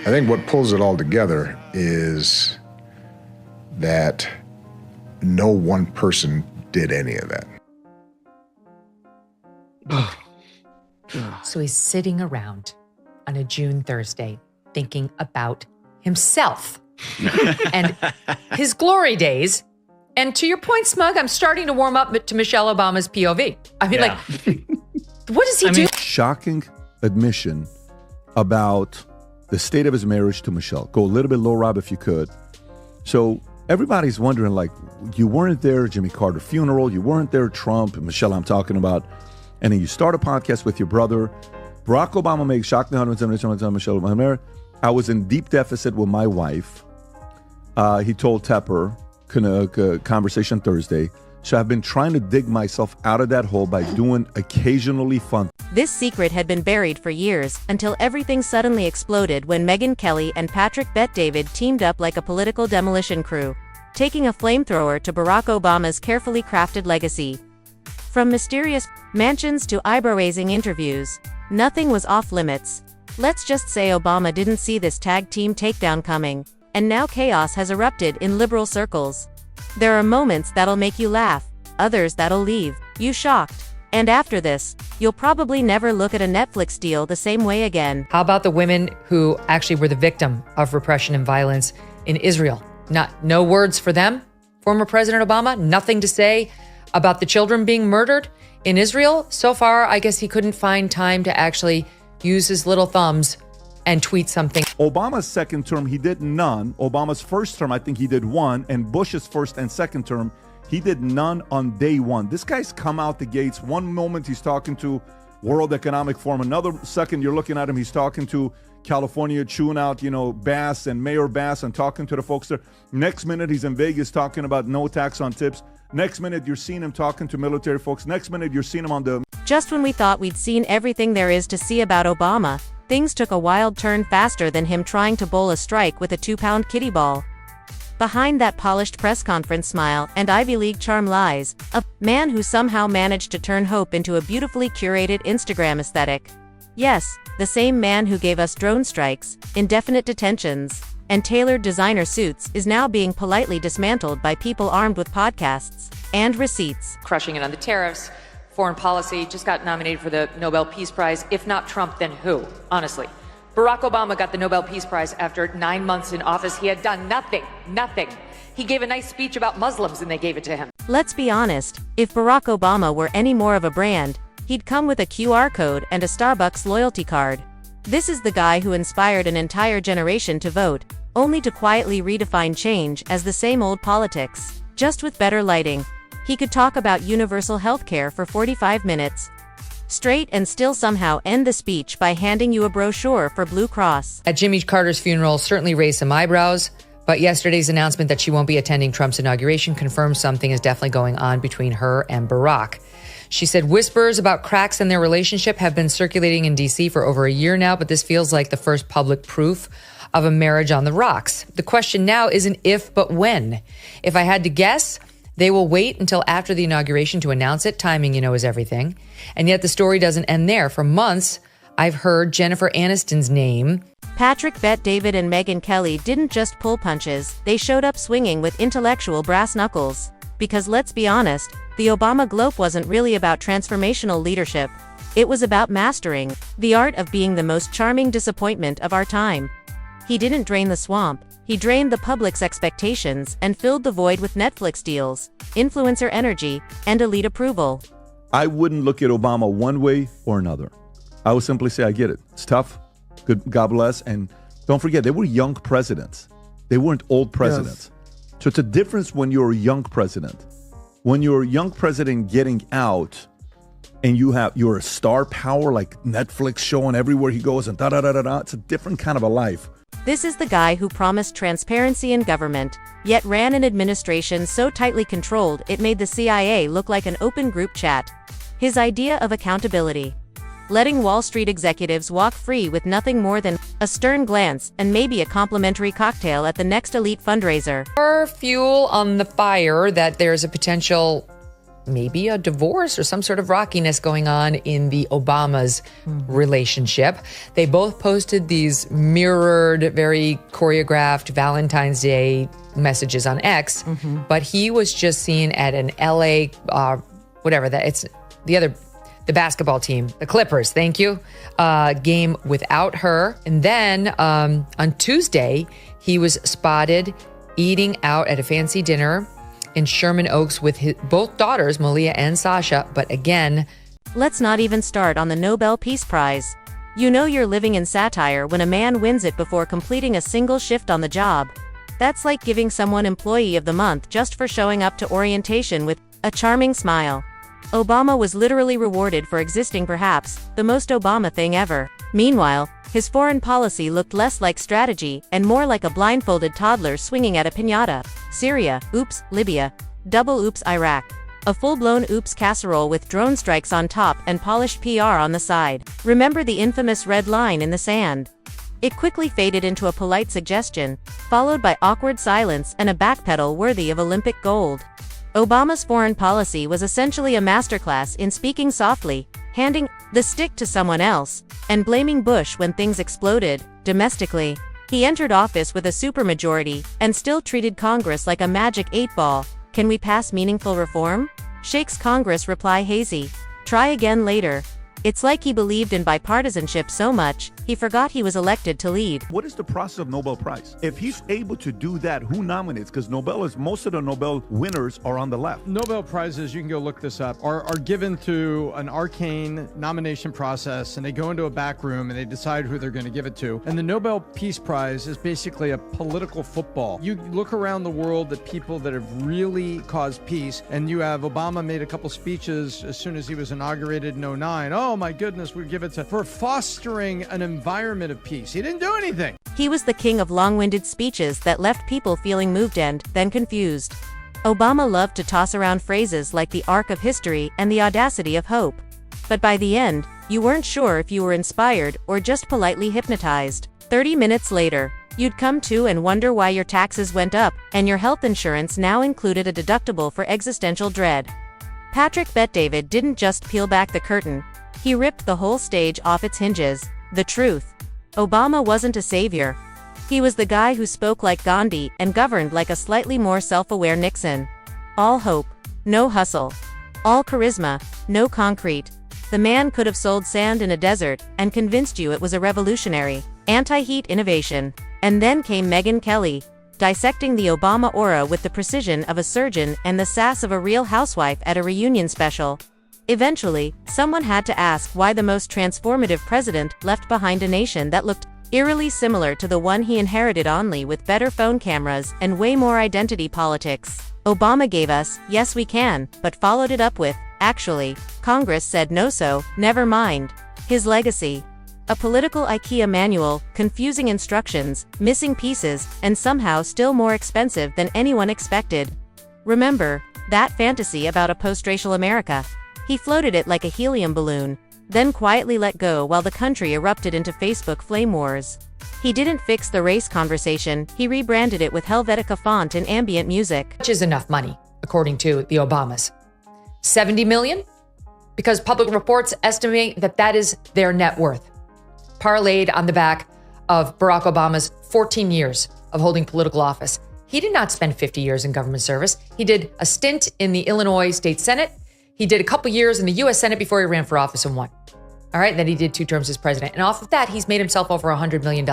I think what pulls it all together is that no one person did any of that. So he's sitting around on a June Thursday thinking about himself and his glory days. And to your point, Smug, I'm starting to warm up to Michelle Obama's POV. I mean, like, what does he do? Shocking admission about the state of his marriage to Michelle. Go a little bit low, Rob, if you could. So everybody's wondering, like, you weren't there, Jimmy Carter funeral, you weren't there, Trump, and Michelle I'm talking about. And then you start a podcast with your brother. Barack Obama makes shocking Michelle Obama. I was in deep deficit with my wife. He told Tepper, conversation Thursday. So I've been trying to dig myself out of that hole by doing occasionally fun. This secret had been buried for years until everything suddenly exploded when Megyn Kelly and Patrick Bet-David teamed up like a political demolition crew, taking a flamethrower to Barack Obama's carefully crafted legacy. From mysterious mansions to eyebrow-raising interviews, nothing was off limits. Let's just say Obama didn't see this tag team takedown coming, and now chaos has erupted in liberal circles. There are moments that'll make you laugh, others that'll leave you shocked. And after this, you'll probably never look at a Netflix deal the same way again. How about the women who actually were the victim of repression and violence in Israel? No words for them. Former President Obama, nothing to say about the children being murdered in Israel. So far, I guess he couldn't find time to actually use his little thumbs and tweet something. Obama's second term, he did none. Obama's first term, I think he did one. And Bush's first and second term, he did none on day one. This guy's come out the gates. One moment he's talking to World Economic Forum. Another second you're looking at him, he's talking to California, chewing out, Bass and Mayor Bass and talking to the folks there. Next minute he's in Vegas talking about no tax on tips. Next minute you're seeing him talking to military folks. Next minute you're seeing him on the... Just when we thought we'd seen everything there is to see about Obama, things took a wild turn faster than him trying to bowl a strike with a 2-pound kiddie ball. Behind that polished press conference smile and Ivy League charm lies a man who somehow managed to turn hope into a beautifully curated Instagram aesthetic. Yes, the same man who gave us drone strikes, indefinite detentions, and tailored designer suits is now being politely dismantled by people armed with podcasts and receipts. Crushing it on the tariffs, foreign policy, just got nominated for the Nobel Peace Prize. If not Trump, then who? Honestly. Barack Obama got the Nobel Peace Prize after 9 months in office. He had done nothing. He gave a nice speech about Muslims and they gave it to him. Let's be honest, if Barack Obama were any more of a brand, he'd come with a QR code and a Starbucks loyalty card. This is the guy who inspired an entire generation to vote, only to quietly redefine change as the same old politics, just with better lighting. He could talk about universal health care for 45 minutes straight and still somehow end the speech by handing you a brochure for Blue Cross. At Jimmy Carter's funeral certainly raised some eyebrows, but yesterday's announcement that she won't be attending Trump's inauguration confirms something is definitely going on between her and Barack. She said whispers about cracks in their relationship have been circulating in D.C. for over a year now, but this feels like the first public proof of a marriage on the rocks. The question now isn't if, but when. If I had to guess, they will wait until after the inauguration to announce it. Timing, is everything. And yet the story doesn't end there. For months, I've heard Jennifer Aniston's name. Patrick Bet-David and Megyn Kelly didn't just pull punches, they showed up swinging with intellectual brass knuckles. Because let's be honest, the Obama glope wasn't really about transformational leadership. It was about mastering the art of being the most charming disappointment of our time. He didn't drain the swamp. He drained the public's expectations and filled the void with Netflix deals, influencer energy, and elite approval. I wouldn't look at Obama one way or another. I would simply say, I get it. It's tough. Good, God bless. And don't forget, they were young presidents. They weren't old presidents. Yes. So it's a difference when you're a young president. When you're a young president getting out and you're a star power, like Netflix showing everywhere he goes and da-da-da-da-da, it's a different kind of a life. This is the guy who promised transparency in government, yet ran an administration so tightly controlled it made the CIA look like an open group chat. His idea of accountability. Letting Wall Street executives walk free with nothing more than a stern glance and maybe a complimentary cocktail at the next elite fundraiser. More fuel on the fire that there's a potential maybe a divorce or some sort of rockiness going on in the Obamas' relationship. They both posted these mirrored, very choreographed Valentine's Day messages on X, but he was just seen at an LA, the basketball team, the Clippers, thank you, game without her. And then on Tuesday, he was spotted eating out at a fancy dinner in Sherman Oaks with both daughters, Malia and Sasha. But again, let's not even start on the Nobel Peace Prize. You know you're living in satire when a man wins it before completing a single shift on the job. That's like giving someone Employee of the Month just for showing up to orientation with a charming smile. Obama was literally rewarded for existing perhaps the most Obama thing ever. Meanwhile, his foreign policy looked less like strategy and more like a blindfolded toddler swinging at a piñata. Syria, oops, Libya, double oops, Iraq. A full-blown oops casserole with drone strikes on top and polished PR on the side. Remember the infamous red line in the sand? It quickly faded into a polite suggestion, followed by awkward silence and a backpedal worthy of Olympic gold. Obama's foreign policy was essentially a masterclass in speaking softly, handing the stick to someone else, and blaming Bush when things exploded. Domestically, he entered office with a supermajority and still treated Congress like a magic 8-ball. Can we pass meaningful reform? Shakes Congress reply hazy. Try again later. It's like he believed in bipartisanship so much, he forgot he was elected to lead. What is the process of Nobel Prize? If he's able to do that, who nominates? Because most of the Nobel winners are on the left. Nobel Prizes, you can go look this up, are given through an arcane nomination process, and they go into a back room and they decide who they're going to give it to. And the Nobel Peace Prize is basically a political football. You look around the world at people that have really caused peace, and you have Obama made a couple speeches as soon as he was inaugurated in 2009. Oh my goodness, we give it for fostering an environment of peace. He didn't do anything. He was the king of long-winded speeches that left people feeling moved and then confused. Obama loved to toss around phrases like the arc of history and the audacity of hope. But by the end, you weren't sure if you were inspired or just politely hypnotized. 30 minutes later, you'd come to and wonder why your taxes went up and your health insurance now included a deductible for existential dread. Patrick Bet-David didn't just peel back the curtain. He ripped the whole stage off its hinges. The truth. Obama wasn't a savior. He was the guy who spoke like Gandhi and governed like a slightly more self-aware Nixon. All hope, no hustle. All charisma, no concrete. The man could have sold sand in a desert and convinced you it was a revolutionary, anti-heat innovation. And then came Megyn Kelly, dissecting the Obama aura with the precision of a surgeon and the sass of a real housewife at a reunion special. Eventually, someone had to ask why the most transformative president left behind a nation that looked eerily similar to the one he inherited, only with better phone cameras and way more identity politics. Obama gave us, yes we can, but followed it up with, actually, Congress said no, so never mind. His legacy. A political IKEA manual, confusing instructions, missing pieces, and somehow still more expensive than anyone expected. Remember that fantasy about a post-racial America? He floated it like a helium balloon, then quietly let go while the country erupted into Facebook flame wars. He didn't fix the race conversation, he rebranded it with Helvetica font and ambient music. Which is enough money, according to the Obamas. 70 million? Because public reports estimate that is their net worth. Parlayed on the back of Barack Obama's 14 years of holding political office. He did not spend 50 years in government service. He did a stint in the Illinois State Senate. He did a couple years in the U.S. Senate before he ran for office and won. All right, then he did 2 terms as president. And off of that, he's made himself over $100 million.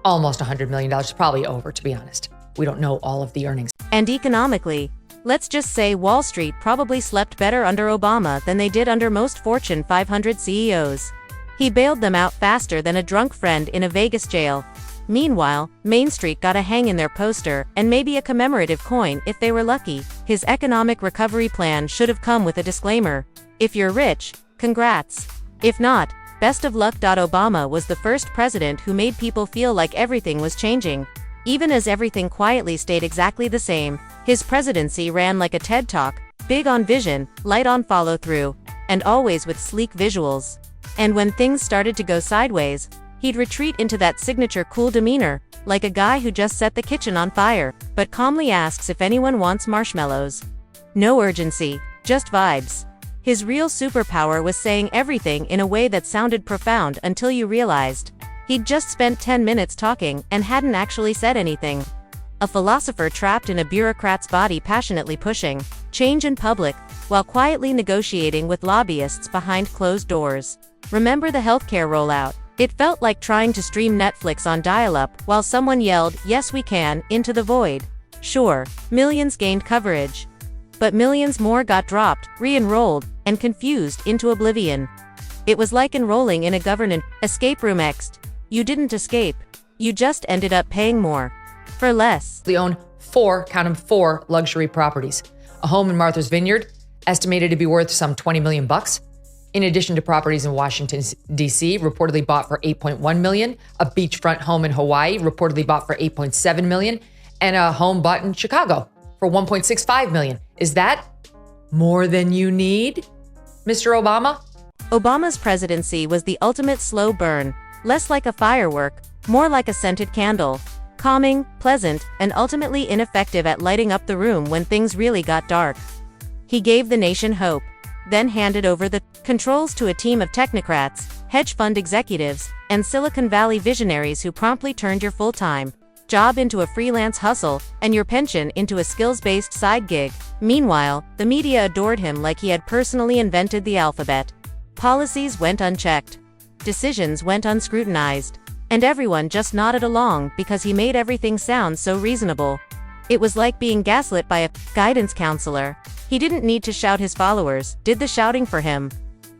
Almost $100 million, probably over, to be honest. We don't know all of the earnings. And economically, let's just say Wall Street probably slept better under Obama than they did under most Fortune 500 CEOs. He bailed them out faster than a drunk friend in a Vegas jail. Meanwhile, Main Street got a hang in their poster and maybe a commemorative coin if they were lucky. His economic recovery plan should have come with a disclaimer. If you're rich, congrats. If not, best of luck. Obama was the first president who made people feel like everything was changing. Even as everything quietly stayed exactly the same, his presidency ran like a TED Talk, big on vision, light on follow-through, and always with sleek visuals. And when things started to go sideways, he'd retreat into that signature cool demeanor, like a guy who just set the kitchen on fire, but calmly asks if anyone wants marshmallows. No urgency, just vibes. His real superpower was saying everything in a way that sounded profound until you realized he'd just spent 10 minutes talking and hadn't actually said anything. A philosopher trapped in a bureaucrat's body passionately pushing change in public while quietly negotiating with lobbyists behind closed doors. Remember the healthcare rollout? It felt like trying to stream Netflix on dial-up while someone yelled, "Yes we can," into the void. Sure, millions gained coverage. But millions more got dropped, re-enrolled, and confused into oblivion. It was like enrolling in a government escape room X'd. You didn't escape. You just ended up paying more. For less. They own count 'em, four luxury properties. A home in Martha's Vineyard, estimated to be worth some $20 million. In addition to properties in Washington, D.C., reportedly bought for $8.1 million, a beachfront home in Hawaii, reportedly bought for $8.7 million, and a home bought in Chicago for $1.65 million. Is that more than you need, Mr. Obama? Obama's presidency was the ultimate slow burn, less like a firework, more like a scented candle. Calming, pleasant, and ultimately ineffective at lighting up the room when things really got dark. He gave the nation hope, then handed over the controls to a team of technocrats, hedge fund executives, and Silicon Valley visionaries who promptly turned your full-time job into a freelance hustle and your pension into a skills-based side gig. Meanwhile, the media adored him like he had personally invented the alphabet. Policies went unchecked. Decisions went unscrutinized. And everyone just nodded along because he made everything sound so reasonable. It was like being gaslit by a guidance counselor. He didn't need to shout, his followers did the shouting for him.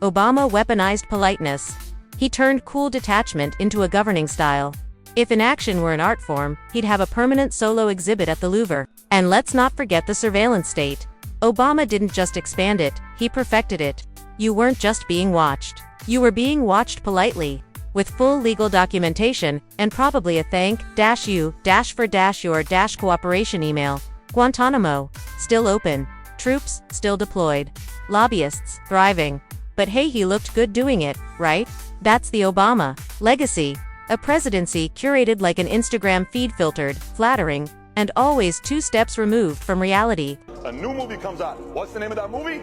Obama weaponized politeness. He turned cool detachment into a governing style. If inaction were an art form, he'd have a permanent solo exhibit at the Louvre. And let's not forget the surveillance state. Obama didn't just expand it, he perfected it. You weren't just being watched. You were being watched politely, with full legal documentation, and probably a thank-you-for-your-cooperation email. Guantanamo, still open. Troops, still deployed. Lobbyists, thriving. But hey, he looked good doing it, right? That's the Obama legacy. A presidency curated like an Instagram feed, filtered, flattering, and always 2 steps removed from reality. A new movie comes out. What's the name of that movie?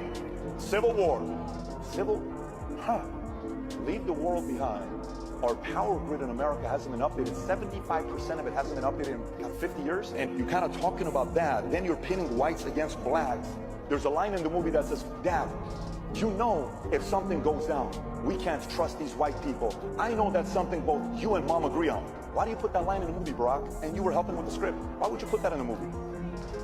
Civil War. Leave the world behind. Our power grid in America hasn't been updated. 75% of it hasn't been updated in 50 years. And you're kind of talking about that. Then you're pinning whites against blacks. There's a line in the movie that says, "Dad, you know if something goes down, we can't trust these white people. I know that's something both you and Mom agree on." Why do you put that line in the movie, Barack? And you were helping with the script. Why would you put that in the movie?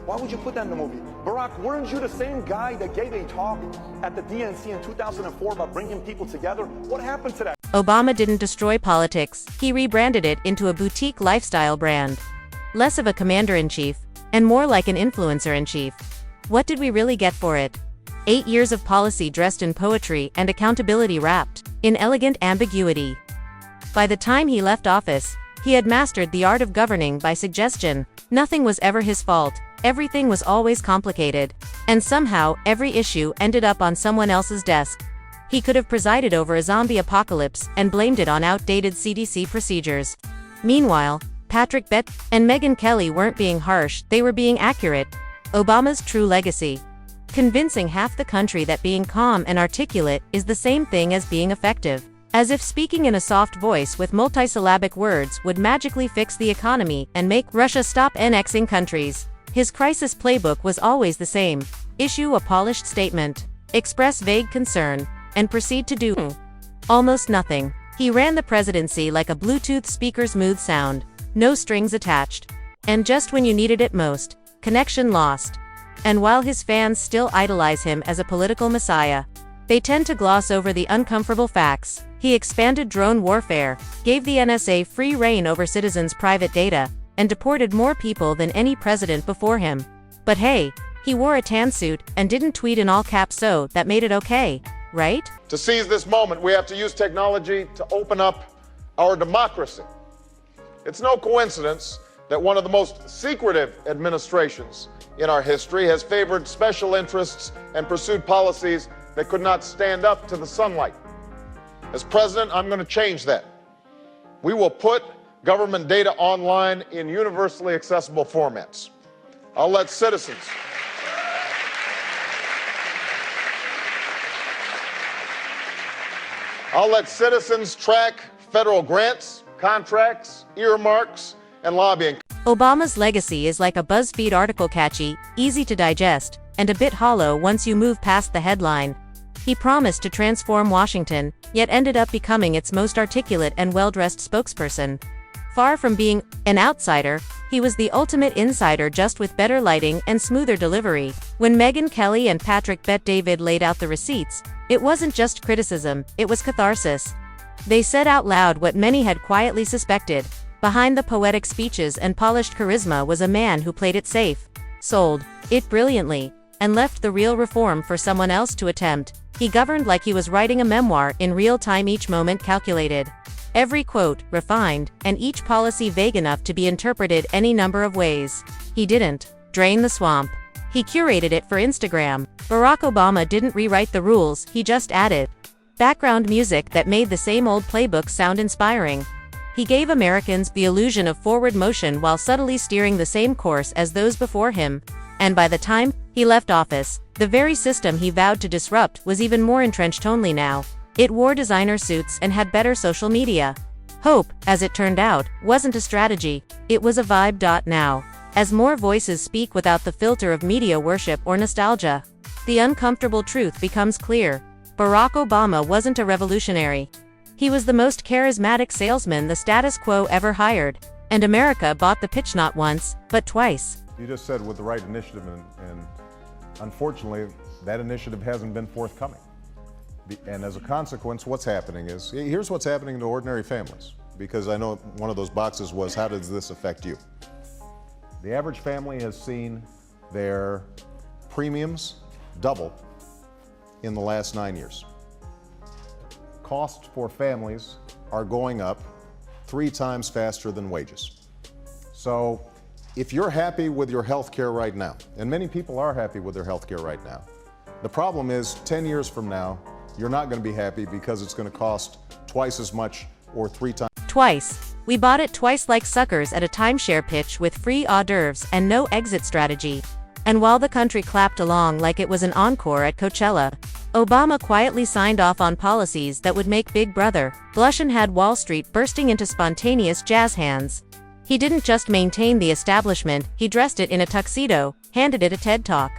Why would you put that in the movie? Barack, weren't you the same guy that gave a talk at the DNC in 2004 about bringing people together? What happened to that? Obama didn't destroy politics, he rebranded it into a boutique lifestyle brand. Less of a commander-in-chief, and more like an influencer-in-chief. What did we really get for it? 8 years of policy dressed in poetry and accountability wrapped in elegant ambiguity. By the time he left office, he had mastered the art of governing by suggestion. Nothing was ever his fault. Everything was always complicated. And somehow, every issue ended up on someone else's desk. He could have presided over a zombie apocalypse and blamed it on outdated CDC procedures. Meanwhile, Patrick Bett and Megyn Kelly weren't being harsh, they were being accurate. Obama's true legacy. Convincing half the country that being calm and articulate is the same thing as being effective. As if speaking in a soft voice with multisyllabic words would magically fix the economy and make Russia stop annexing countries. His crisis playbook was always the same. Issue a polished statement, express vague concern, and proceed to do almost nothing. He ran the presidency like a Bluetooth speaker's smooth sound, no strings attached. And just when you needed it most, connection lost. And while his fans still idolize him as a political messiah, they tend to gloss over the uncomfortable facts. He expanded drone warfare, gave the NSA free rein over citizens' private data, and deported more people than any president before him. But hey, he wore a tan suit and didn't tweet in all caps, so that made it okay, right? To seize this moment, we have to use technology to open up our democracy. It's no coincidence that one of the most secretive administrations in our history has favored special interests and pursued policies that could not stand up to the sunlight. As president, I'm going to change that. We will put government data online in universally accessible formats. I'll let citizens I'll let citizens track federal grants, contracts, earmarks, and lobbying. Obama's legacy is like a BuzzFeed article, catchy, easy to digest, and a bit hollow once you move past the headline. He promised to transform Washington, yet ended up becoming its most articulate and well-dressed spokesperson. Far from being an outsider, he was the ultimate insider, just with better lighting and smoother delivery. When Megyn Kelly and Patrick Bet-David laid out the receipts, it wasn't just criticism, it was catharsis. They said out loud what many had quietly suspected. Behind the poetic speeches and polished charisma was a man who played it safe, sold it brilliantly, and left the real reform for someone else to attempt. He governed like he was writing a memoir, in real time, each moment calculated. Every quote refined, and each policy vague enough to be interpreted any number of ways. He didn't drain the swamp. He curated it for Instagram. Barack Obama didn't rewrite the rules, he just added background music that made the same old playbook sound inspiring. He gave Americans the illusion of forward motion while subtly steering the same course as those before him. And by the time he left office, the very system he vowed to disrupt was even more entrenched. Only now, it wore designer suits and had better social media. Hope, as it turned out, wasn't a strategy, it was a vibe. Now, as more voices speak without the filter of media worship or nostalgia, the uncomfortable truth becomes clear. Barack Obama wasn't a revolutionary. He was the most charismatic salesman the status quo ever hired. And America bought the pitch not once, but twice. You just said with the right initiative, and unfortunately, that initiative hasn't been forthcoming. And as a consequence, what's happening is, here's what's happening to ordinary families. Because I know one of those boxes was, how does this affect you? The average family has seen their premiums double in the last 9 years. Costs for families are going up 3 times faster than wages. So if you're happy with your health care right now, and many people are happy with their health care right now, the problem is 10 years from now, you're not going to be happy because it's going to cost twice as much or 3 times. Twice. We bought it twice like suckers at a timeshare pitch with free hors d'oeuvres and no exit strategy. And while the country clapped along like it was an encore at Coachella, Obama quietly signed off on policies that would make Big Brother blush and had Wall Street bursting into spontaneous jazz hands. He didn't just maintain the establishment, he dressed it in a tuxedo, handed it a TED Talk,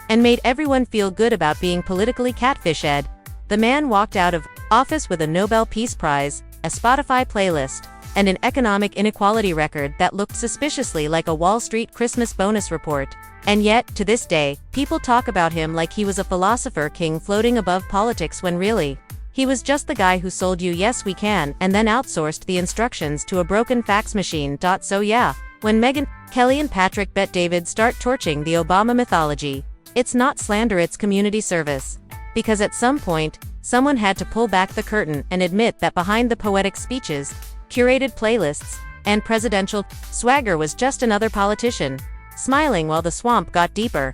and made everyone feel good about being politically catfished. The man walked out of office with a Nobel Peace Prize, a Spotify playlist, and an economic inequality record that looked suspiciously like a Wall Street Christmas bonus report. And yet, to this day, people talk about him like he was a philosopher king floating above politics, when really, he was just the guy who sold you "Yes, we can," and then outsourced the instructions to a broken fax machine. So yeah, when Megyn Kelly and Patrick Bet-David start torching the Obama mythology, it's not slander, it's community service. Because at some point, someone had to pull back the curtain and admit that behind the poetic speeches, curated playlists, and presidential swagger was just another politician, smiling while the swamp got deeper.